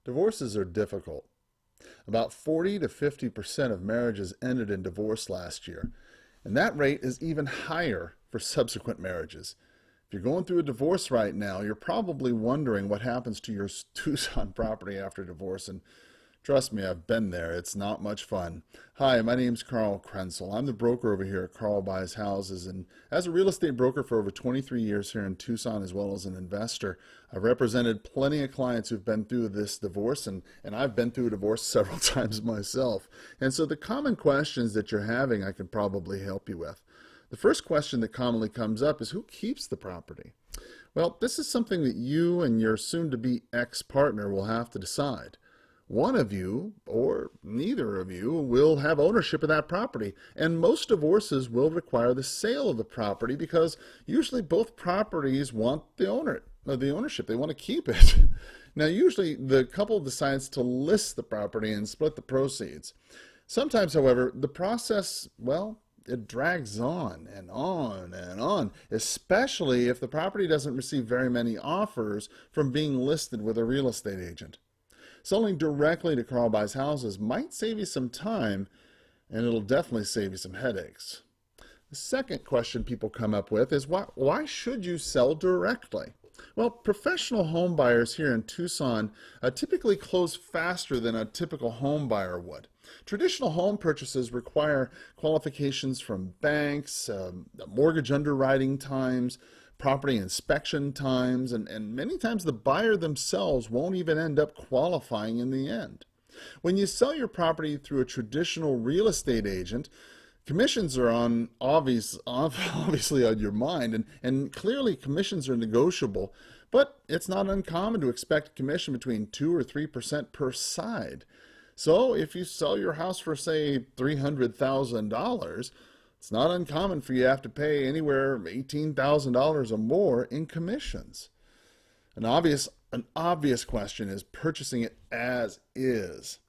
Divorces are difficult. About 40 to 50% of marriages ended in divorce last year, and that rate is even higher for subsequent marriages. If you're going through a divorce right now, you're probably wondering what happens to your Tucson property after divorce, and trust me, I've been there. It's not much fun. Hi, my name's Carl Krenzel. I'm the broker over here at Carl Buys Houses, and as a real estate broker for over 23 years here in Tucson, as well as an investor, I've represented plenty of clients who've been through this divorce, and I've been through a divorce several times myself. And so the common questions that you're having, I can probably help you with. The first question that commonly comes up is, who keeps the property? Well, this is something that you and your soon-to-be ex-partner will have to decide. One of you, or neither of you, will have ownership of that property, and most divorces will require the sale of the property because usually both properties want the ownership. They want to keep it. Now, usually the couple decides to list the property and split the proceeds. Sometimes, however, the process, well, it drags on and on and on, especially if the property doesn't receive very many offers from being listed with a real estate agent. Selling directly to Carl Buys Houses might save you some time, and it'll definitely save you some headaches. The second question people come up with is, why should you sell directly? Well, professional home buyers here in Tucson typically close faster than a typical home buyer would. Traditional home purchases require qualifications from banks, mortgage underwriting times, property inspection times, and many times the buyer themselves won't even end up qualifying in the end. When you sell your property through a traditional real estate agent, commissions are obviously on your mind, and clearly commissions are negotiable, but it's not uncommon to expect a commission between 2 or 3% per side. So if you sell your house for, say, $300,000, it's not uncommon for you to have to pay anywhere $18,000 or more in commissions. An obvious question is purchasing it as is.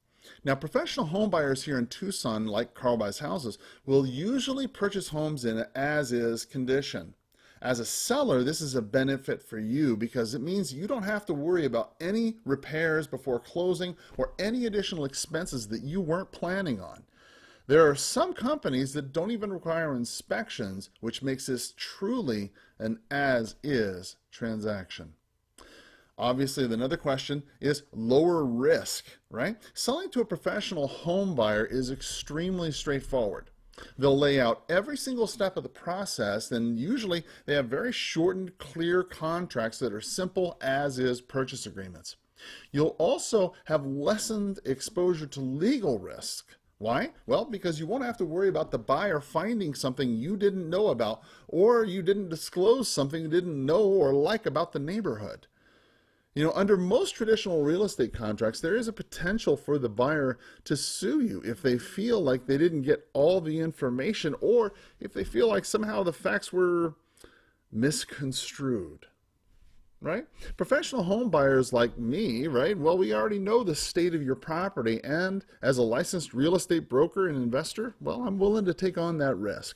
Now, professional home buyers here in Tucson, like Carl Buys Houses, will usually purchase homes in an as-is condition. As a seller, this is a benefit for you because it means you don't have to worry about any repairs before closing or any additional expenses that you weren't planning on. There are some companies that don't even require inspections, which makes this truly an as-is transaction. Obviously, another question is lower risk, right? Selling to a professional home buyer is extremely straightforward. They'll lay out every single step of the process, and usually they have very shortened, clear contracts that are simple as-is purchase agreements. You'll also have lessened exposure to legal risk. Why? Well, because you won't have to worry about the buyer finding something you didn't know about, or you didn't disclose something you didn't know or like about the neighborhood. You know, under most traditional real estate contracts, there is a potential for the buyer to sue you if they feel like they didn't get all the information, or if they feel like somehow the facts were misconstrued. Right? Professional home buyers like me, right? Well, we already know the state of your property, and as a licensed real estate broker and investor, well, I'm willing to take on that risk.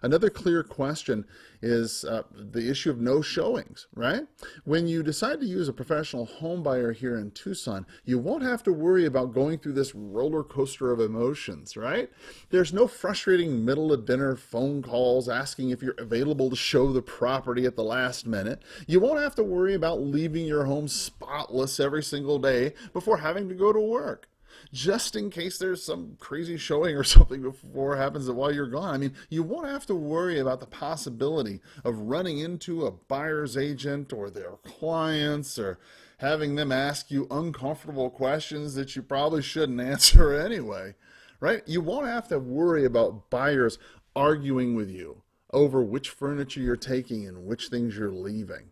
Another clear question is the issue of no showings, right? When you decide to use a professional home buyer here in Tucson, you won't have to worry about going through this roller coaster of emotions, right? There's no frustrating middle of dinner phone calls asking if you're available to show the property at the last minute. You won't have to worry about leaving your home spotless every single day before having to go to work, just in case there's some crazy showing or something before it happens while you're gone. I mean, you won't have to worry about the possibility of running into a buyer's agent or their clients, or having them ask you uncomfortable questions that you probably shouldn't answer anyway, right? You won't have to worry about buyers arguing with you over which furniture you're taking and which things you're leaving.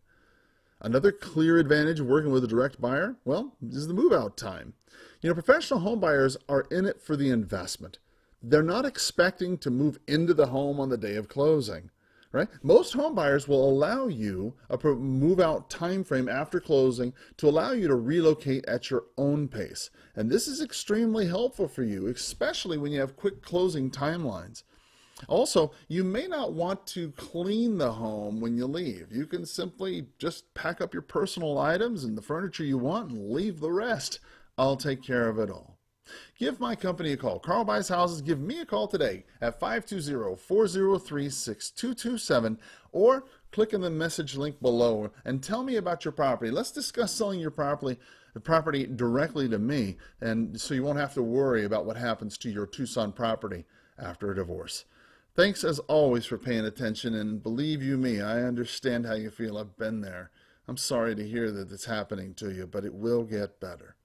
Another clear advantage of working with a direct buyer, well, is the move-out time. You know, professional home buyers are in it for the investment. They're not expecting to move into the home on the day of closing, right? Most home buyers will allow you a move-out time frame after closing to allow you to relocate at your own pace. And this is extremely helpful for you, especially when you have quick closing timelines. Also, you may not want to clean the home when you leave. You can simply just pack up your personal items and the furniture you want and leave the rest. I'll take care of it all. Give my company a call. Carl Buys Houses. Give me a call today at 520-403-6227 or click on the message link below and tell me about your property. Let's discuss selling your property directly to me, and so you won't have to worry about what happens to your Tucson property after a divorce. Thanks as always for paying attention, and believe you me, I understand how you feel. I've been there. I'm sorry to hear that it's happening to you, but it will get better.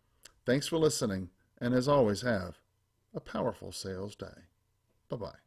Thanks for listening, and as always, have a powerful sales day. Bye-bye.